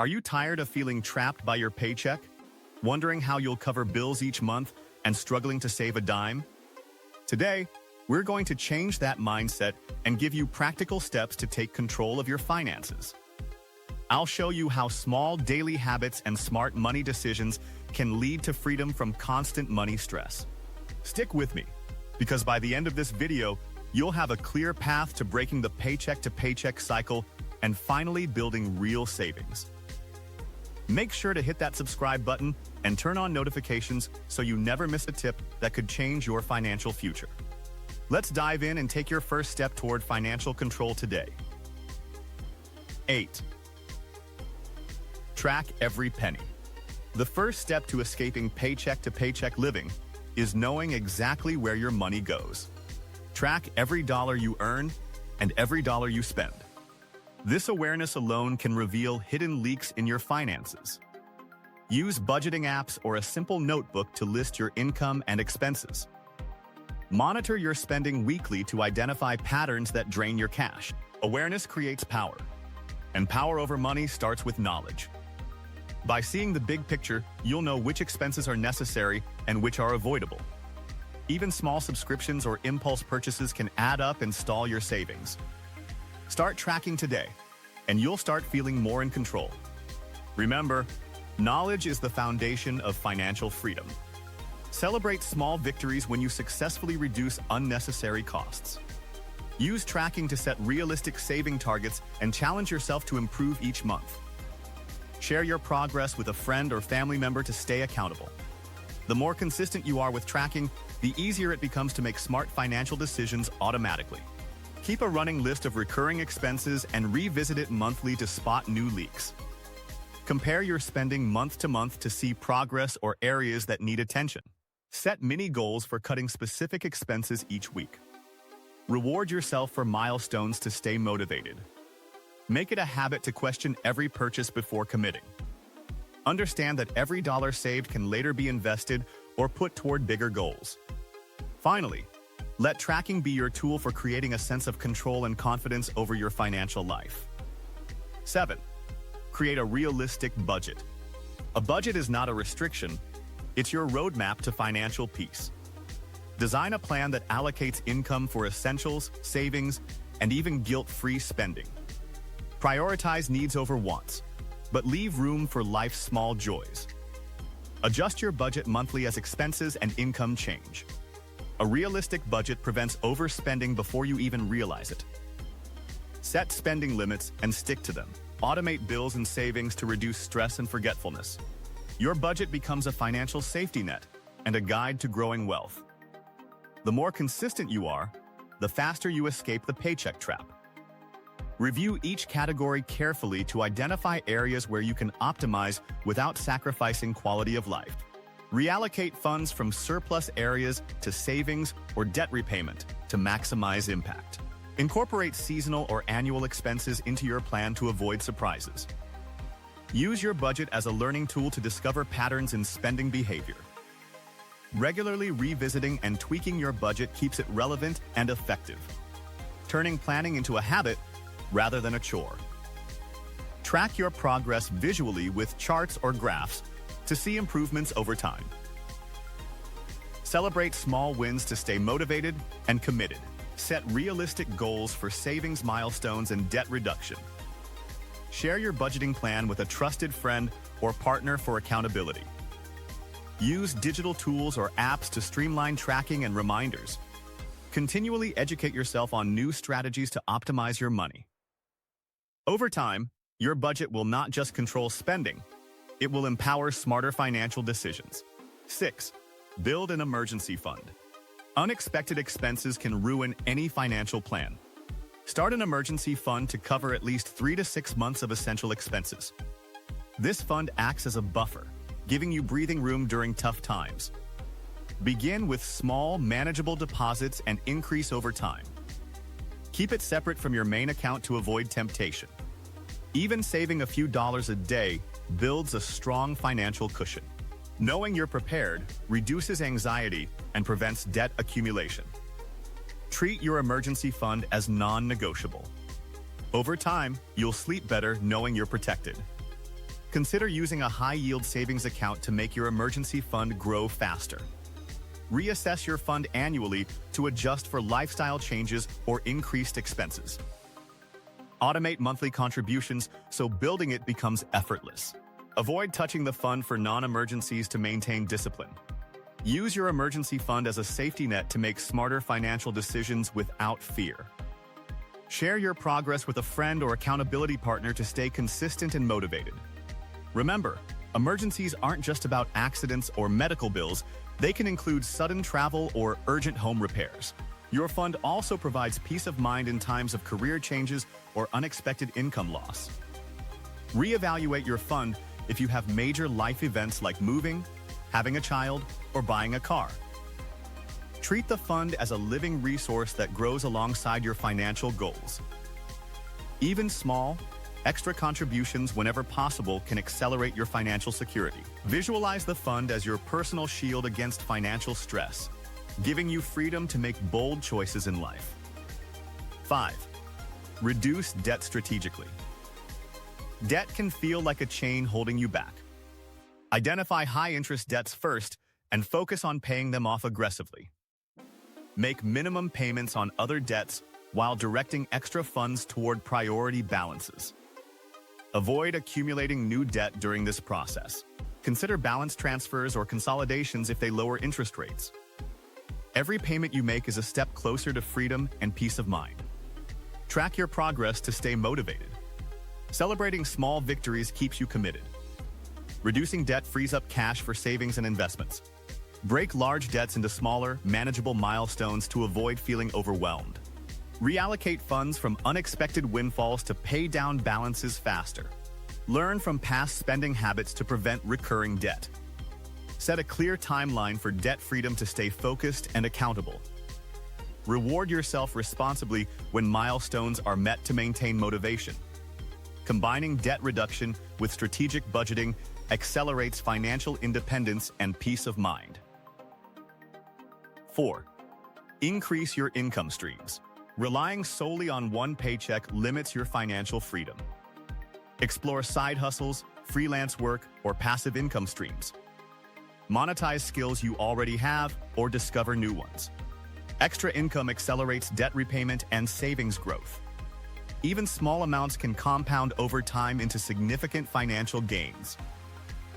Are you tired of feeling trapped by your paycheck? Wondering how you'll cover bills each month and struggling to save a dime? Today, we're going to change that mindset and give you practical steps to take control of your finances. I'll show you how small daily habits and smart money decisions can lead to freedom from constant money stress. Stick with me, because by the end of this video, you'll have a clear path to breaking the paycheck-to-paycheck cycle and finally building real savings. Make sure to hit that subscribe button and turn on notifications so you never miss a tip that could change your financial future. Let's dive in and take your first step toward financial control today. 8. Track every penny. The first step to escaping paycheck-to-paycheck living is knowing exactly where your money goes. Track every dollar you earn and every dollar you spend. This awareness alone can reveal hidden leaks in your finances. Use budgeting apps or a simple notebook to list your income and expenses. Monitor your spending weekly to identify patterns that drain your cash. Awareness creates power, and power over money starts with knowledge. By seeing the big picture, you'll know which expenses are necessary and which are avoidable. Even small subscriptions or impulse purchases can add up and stall your savings. Start tracking today, and you'll start feeling more in control. Remember, knowledge is the foundation of financial freedom. Celebrate small victories when you successfully reduce unnecessary costs. Use tracking to set realistic saving targets and challenge yourself to improve each month. Share your progress with a friend or family member to stay accountable. The more consistent you are with tracking, the easier it becomes to make smart financial decisions automatically. Keep a running list of recurring expenses and revisit it monthly to spot new leaks. Compare your spending month to month to see progress or areas that need attention. Set mini goals for cutting specific expenses each week. Reward yourself for milestones to stay motivated. Make it a habit to question every purchase before committing. Understand that every dollar saved can later be invested or put toward bigger goals. Finally, let tracking be your tool for creating a sense of control and confidence over your financial life. 7. Create a realistic budget. A budget is not a restriction, it's your roadmap to financial peace. Design a plan that allocates income for essentials, savings, and even guilt-free spending. Prioritize needs over wants, but leave room for life's small joys. Adjust your budget monthly as expenses and income change. A realistic budget prevents overspending before you even realize it. Set spending limits and stick to them. Automate bills and savings to reduce stress and forgetfulness. Your budget becomes a financial safety net and a guide to growing wealth. The more consistent you are, the faster you escape the paycheck trap. Review each category carefully to identify areas where you can optimize without sacrificing quality of life. Reallocate funds from surplus areas to savings or debt repayment to maximize impact. Incorporate seasonal or annual expenses into your plan to avoid surprises. Use your budget as a learning tool to discover patterns in spending behavior. Regularly revisiting and tweaking your budget keeps it relevant and effective, turning planning into a habit rather than a chore. Track your progress visually with charts or graphs to see improvements over time. Celebrate small wins to stay motivated and committed. Set realistic goals for savings milestones and debt reduction. Share your budgeting plan with a trusted friend or partner for accountability. Use digital tools or apps to streamline tracking and reminders. Continually educate yourself on new strategies to optimize your money. Over time, your budget will not just control spending, it will empower smarter financial decisions. 6. Build an emergency fund. Unexpected expenses can ruin any financial plan. Start an emergency fund to cover at least 3 to 6 months of essential expenses. This fund acts as a buffer, giving you breathing room during tough times. Begin with small, manageable deposits and increase over time. Keep it separate from your main account to avoid temptation. Even saving a few dollars a day builds a strong financial cushion. Knowing you're prepared reduces anxiety and prevents debt accumulation. Treat your emergency fund as non-negotiable. Over time, you'll sleep better knowing you're protected. Consider using a high-yield savings account to make your emergency fund grow faster. Reassess your fund annually to adjust for lifestyle changes or increased expenses. Automate monthly contributions so building it becomes effortless. Avoid touching the fund for non-emergencies to maintain discipline. Use your emergency fund as a safety net to make smarter financial decisions without fear. Share your progress with a friend or accountability partner to stay consistent and motivated. Remember, emergencies aren't just about accidents or medical bills, they can include sudden travel or urgent home repairs. Your fund also provides peace of mind in times of career changes or unexpected income loss. Reevaluate your fund if you have major life events like moving, having a child, or buying a car. Treat the fund as a living resource that grows alongside your financial goals. Even small, extra contributions whenever possible can accelerate your financial security. Visualize the fund as your personal shield against financial stress, giving you freedom to make bold choices in life. 5. Reduce debt strategically. Debt can feel like a chain holding you back. Identify high-interest debts first and focus on paying them off aggressively. Make minimum payments on other debts while directing extra funds toward priority balances. Avoid accumulating new debt during this process. Consider balance transfers or consolidations if they lower interest rates. Every payment you make is a step closer to freedom and peace of mind. Track your progress to stay motivated. Celebrating small victories keeps you committed. Reducing debt frees up cash for savings and investments. Break large debts into smaller, manageable milestones to avoid feeling overwhelmed. Reallocate funds from unexpected windfalls to pay down balances faster. Learn from past spending habits to prevent recurring debt. Set a clear timeline for debt freedom to stay focused and accountable. Reward yourself responsibly when milestones are met to maintain motivation. Combining debt reduction with strategic budgeting accelerates financial independence and peace of mind. 4. Increase your income streams. Relying solely on one paycheck limits your financial freedom. Explore side hustles, freelance work, or passive income streams. Monetize skills you already have or discover new ones. Extra income accelerates debt repayment and savings growth. Even small amounts can compound over time into significant financial gains.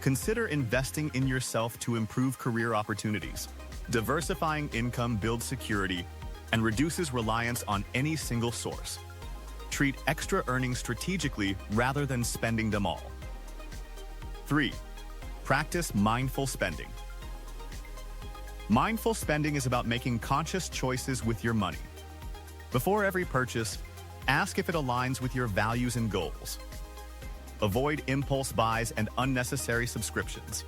Consider investing in yourself to improve career opportunities. Diversifying income builds security and reduces reliance on any single source. Treat extra earnings strategically rather than spending them all. 3. Practice mindful spending. Mindful spending is about making conscious choices with your money. Before every purchase, ask if it aligns with your values and goals. Avoid impulse buys and unnecessary subscriptions.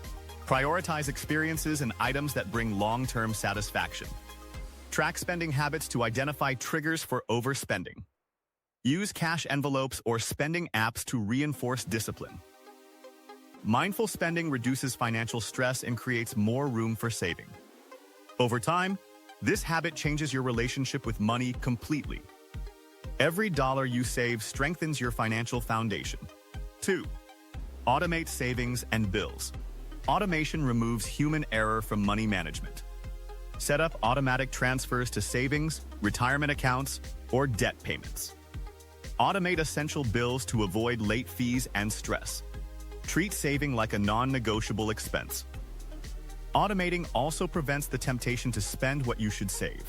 Prioritize experiences and items that bring long-term satisfaction. Track spending habits to identify triggers for overspending. Use cash envelopes or spending apps to reinforce discipline. Mindful spending reduces financial stress and creates more room for saving. Over time, this habit changes your relationship with money completely. Every dollar you save strengthens your financial foundation. 2. Automate savings and bills. Automation removes human error from money management. Set up automatic transfers to savings, retirement accounts, or debt payments. Automate essential bills to avoid late fees and stress. Treat saving like a non-negotiable expense. Automating also prevents the temptation to spend what you should save.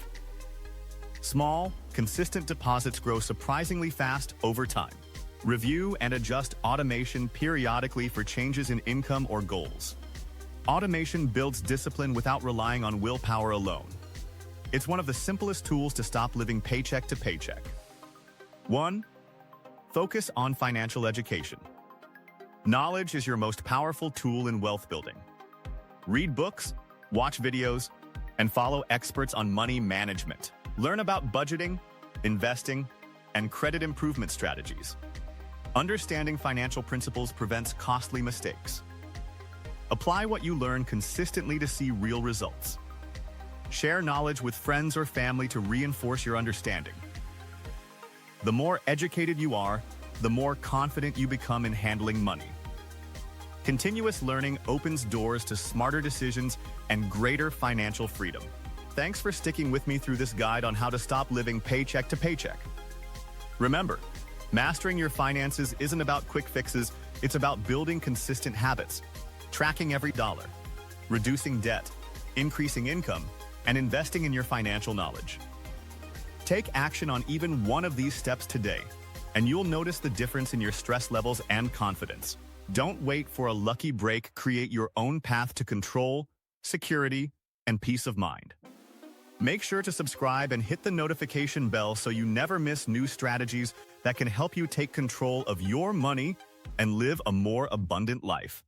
Small, consistent deposits grow surprisingly fast over time. Review and adjust automation periodically for changes in income or goals. Automation builds discipline without relying on willpower alone. It's one of the simplest tools to stop living paycheck to paycheck. 1. Focus on financial education. Knowledge is your most powerful tool in wealth building. Read books, watch videos, and follow experts on money management. Learn about budgeting, investing, and credit improvement strategies. Understanding financial principles prevents costly mistakes. Apply what you learn consistently to see real results. Share knowledge with friends or family to reinforce your understanding. The more educated you are, the more confident you become in handling money. Continuous learning opens doors to smarter decisions and greater financial freedom. Thanks for sticking with me through this guide on how to stop living paycheck to paycheck. Remember, mastering your finances isn't about quick fixes, it's about building consistent habits, tracking every dollar, reducing debt, increasing income, and investing in your financial knowledge. Take action on even one of these steps today, and you'll notice the difference in your stress levels and confidence. Don't wait for a lucky break. Create your own path to control, security, and peace of mind. Make sure to subscribe and hit the notification bell so you never miss new strategies that can help you take control of your money and live a more abundant life.